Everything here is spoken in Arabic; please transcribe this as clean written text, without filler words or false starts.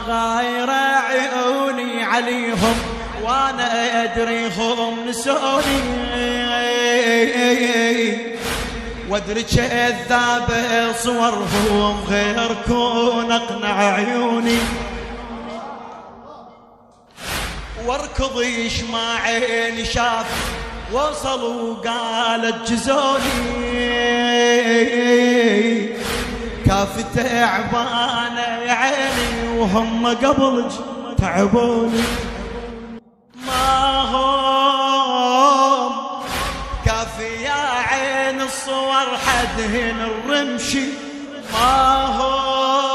غاير عيوني عليهم وانا ادريهم نسوني وادري كذاب صورهم غير كون اقنع عيوني واركض يشمع عيني شاف وصلوا قالت جزوني كافي تعبانة يا عيني وهم قبل تعبوني ما هم كافي يا عين الصور حدهن الرمشي ما هم